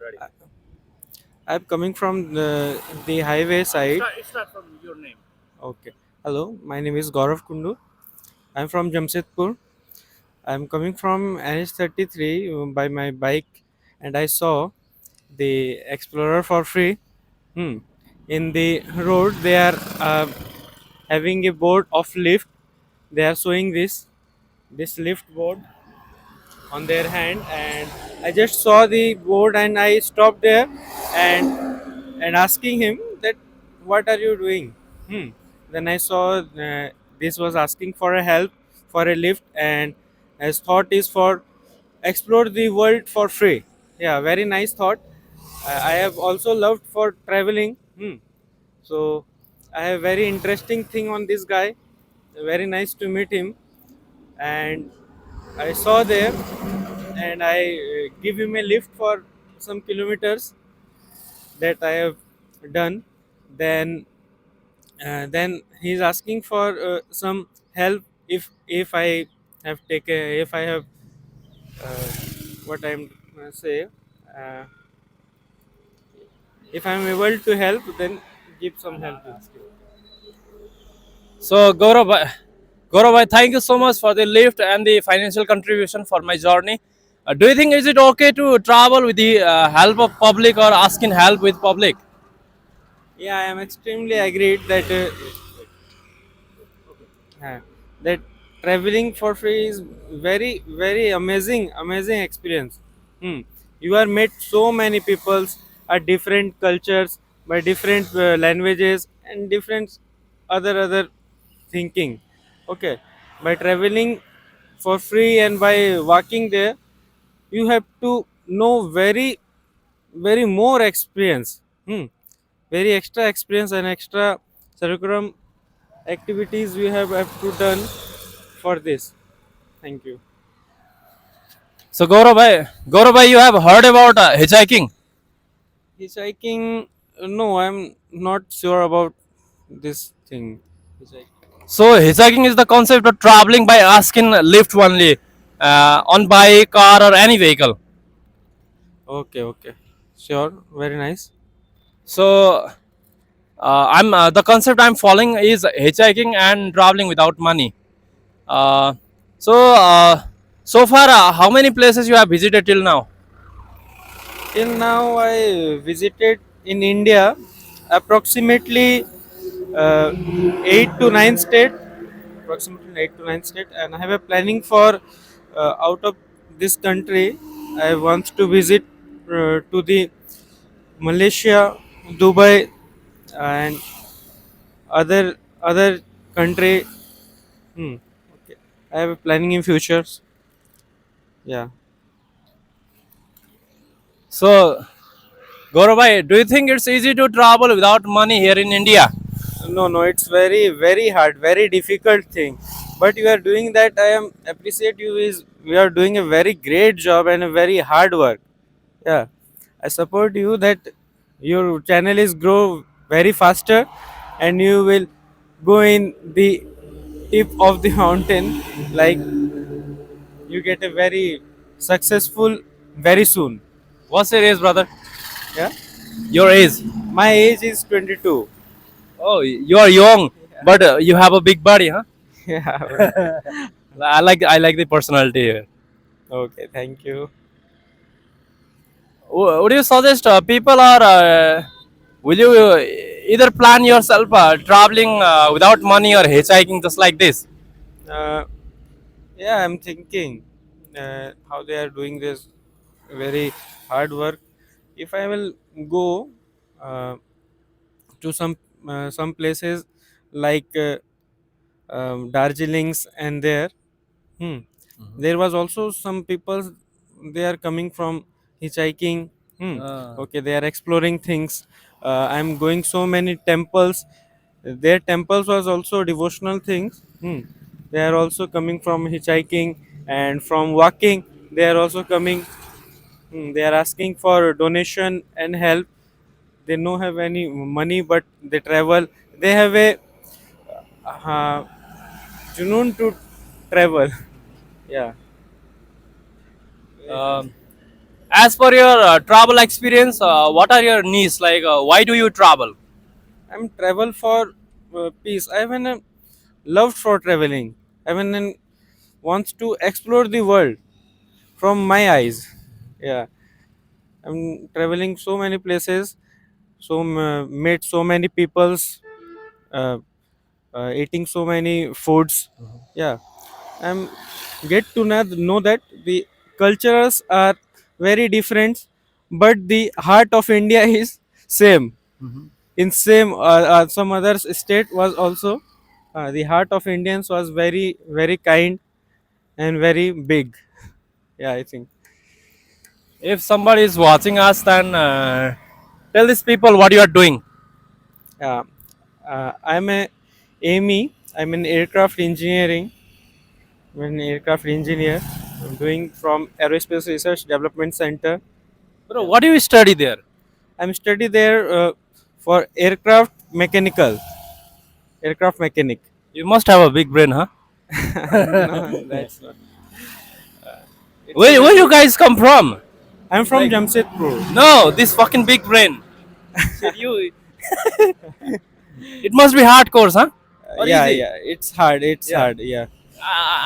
Ready. I- I'm coming from the highway side. Start from your name. Okay. Hello, my name is Gaurav Kundu. I'm from Jamshedpur. I'm coming from NH33 by my bike, and I saw the Explorer for free. Hmm. In the road, they are having a board of lift. They are showing this lift board on their hand, and I just saw the board and I stopped there and asking him that what are you doing. hmm. Then I saw this was asking for a help for a lift, and his thought is for explore the world for free. Yeah, very nice thought. I have also loved for traveling. So I have very interesting thing on this guy. Very nice to meet him, and I saw there, and I give him a lift for some kilometers that I have done. Then he's asking for some help if I have taken if I have uh, what I'm say uh, if I'm able to help, then give some help. So Gaurav, thank you so much for the lift and the financial contribution for my journey. Do you think is it okay to travel with the help of public or asking help with public? Yeah, I am extremely agreed that uh, that traveling for free is very amazing experience. hmm. You are met so many peoples at different cultures by different languages and different other thinking. Okay, by traveling for free and by walking there, you have to know very more experience. Very extra experience and extra curriculum activities we have to done for this. Thank you. So Gaurav, you have heard about hitchhiking. Hitchhiking? No, I'm not sure about this thing. Hitchhiking. So hitchhiking is the concept of traveling by asking lift only on bike, car, or any vehicle. Okay, okay, sure. Very nice. So I'm the concept I'm following is hitchhiking and traveling without money. Uh, so so far, how many places you have visited till now? Till now, I visited in India approximately 8 to 9 state, approximately 8 to 9 state, and I have a planning for out of this country. I want to visit to the Malaysia, Dubai, and other country. Okay. I have a planning in futures. Yeah. So Gaurav, do you think it's easy to travel without money here in India? No, no, it's very hard, very difficult thing. But you are doing that. I am appreciate you. Is we are doing a very great job and a very hard work. Yeah, I support you that your channel is grow very faster, and you will go in the tip of the mountain. Like you get a very successful very soon. What's your age, brother? Yeah, Your age? my age is 22. Oh, you are young, but you have a big body, huh? Yeah. I like the personality here. Okay, thank you. Would you suggest people are will you either plan yourself traveling without money or hitchhiking just like this? Uh, yeah, I'm thinking how they are doing this very hard work. If I will go uh, to some places like Darjeelings and there, hmm, there was also some people. They are coming from hitchhiking. Hmm. Okay, they are exploring things. I'm going so many temples. Their temples was also devotional things. They are also coming from hitchhiking and from walking. They are also coming. They are asking for donation and help. They don't have any money, but they travel. They have a uh, junoon to travel. Yeah. Um, As per your travel experience, what are your needs? Like, why do you travel? I'm travel for peace. I have an love for traveling. I have an wants to explore the world from my eyes. Yeah, I'm traveling so many places, met so many peoples, uh, eating so many foods. Yeah, I'm get to know that the cultures are very different, but the heart of India is same. In same some other state was also the heart of Indians was very kind and very big. Yeah, I think. If somebody is watching us, then tell these people what you are doing. Yeah, I'm a Amy. I'm an aircraft engineering. I'm an aircraft engineer. I'm doing from Aerospace Research Development Center. Bro, what do you study there? I'm study there for aircraft mechanic. You must have a big brain, huh? No, that's not. It's a Where very. you guys come from? I'm from Like, Jamshedpur. no, this fucking big brain. Shit, you. It must be hardcore, huh? Or Yeah, easy? yeah. It's hard. It's Yeah. hard. Yeah,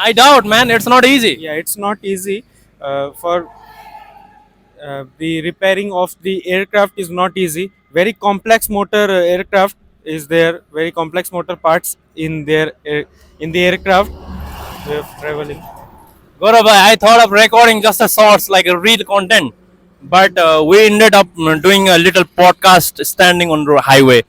I doubt, man. It's not easy. yeah. It's not easy. For the repairing of the aircraft is not easy. Very complex motor aircraft is there. Very complex motor parts in there in the aircraft. We're traveling. Gaurav, I thought of recording just a shorts like a real content, but we ended up doing a little podcast standing on the highway.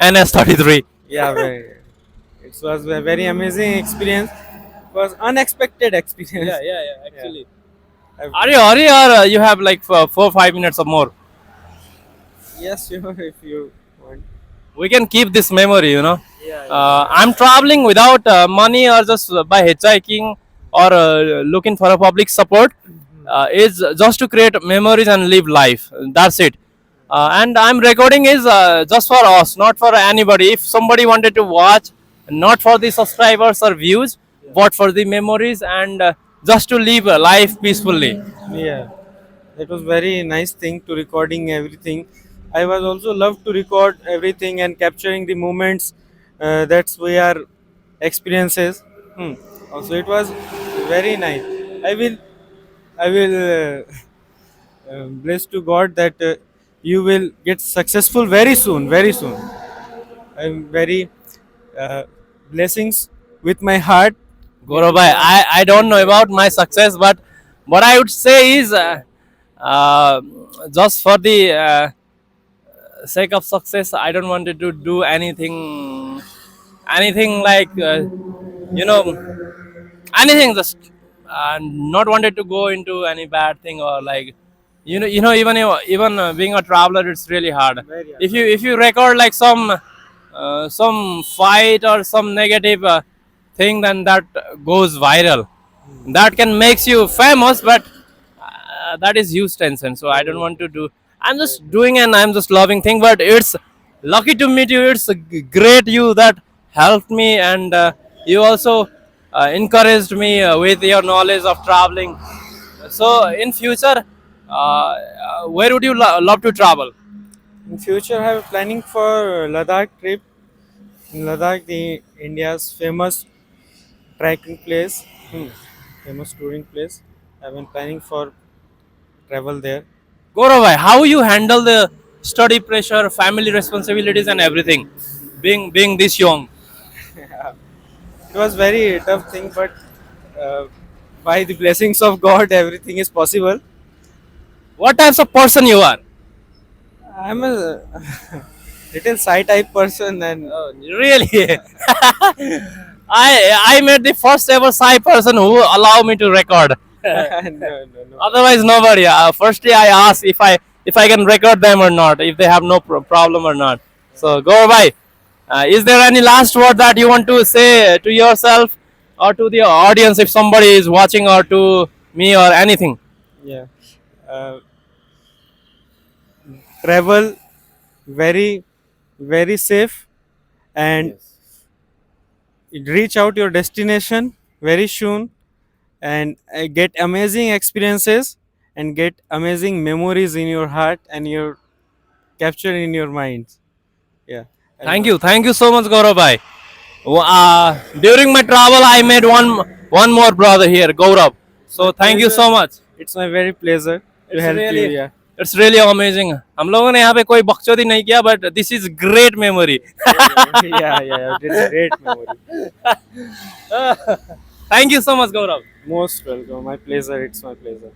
NS33. Yeah, it was a very amazing experience. It was unexpected experience. Yeah. Yeah. Actually, I've- are you hurry or you have like 4 5 minutes or more? yes, sure. If you want. We can keep this memory, you know. Yeah, I'm traveling without money or just by hitchhiking or looking for a public support. Is just to create memories and live life. That's it. And I'm recording is just for us, not for anybody. If somebody wanted to watch, not for the subscribers or views, but for the memories and just to live a life peacefully. yeah. That was very nice thing to recording everything. I was also love to record everything and capturing the moments that's we are experiences. Also, it was very nice. I will bless to God that you will get successful very soon. Very soon. I'm very uh, blessings with my heart. Gaurabai, I don't know about my success, but what I would say is uh, just for the sake of success, I don't want to do anything like you know, anything. Just not wanted to go into any bad thing or like even being a traveler, it's really hard. Very hard. If you record like some fight or some negative thing, then that goes viral. That can makes you famous, but that is huge tension. So I don't want to do. I'm just doing and I'm just loving thing. But it's lucky to meet you. It's great you that helped me and you also encouraged me with your knowledge of traveling. So in future, where would you love to travel? In future, I have planning for Ladakh trip. In Ladakh, the India's famous trekking place, famous touring place. I've been planning for travel there. Gauravai, how you handle the study pressure, family responsibilities, and everything, being this young? It was very tough thing, but uh, by the blessings of God, everything is possible. What types of person you are? I'm a little shy type person, and Really? I met the first ever Sai person who allow me to record. no. Otherwise, nobody. Firstly, I ask if I can record them or not, if they have no problem or not. So, Gauravai, is there any last word that you want to say to yourself or to the audience if somebody is watching or to me or anything? Yeah. Uh, Travel very safe and reach out your destination very soon and get amazing experiences and get amazing memories in your heart and your capture in your mind. Yeah. Thank you so much, Gaurav bhai. During my travel, I met one more brother here, Gaurav. So thank you so much. It's my very pleasure to It's help really you. Yeah. It's really amazing. हम लोगों ने यहाँ पे कोई बकचोदी नहीं किया, but this is great memory. Yeah. It's great memory. Thank you so much, Gaurav. Most welcome. My pleasure. It's my pleasure.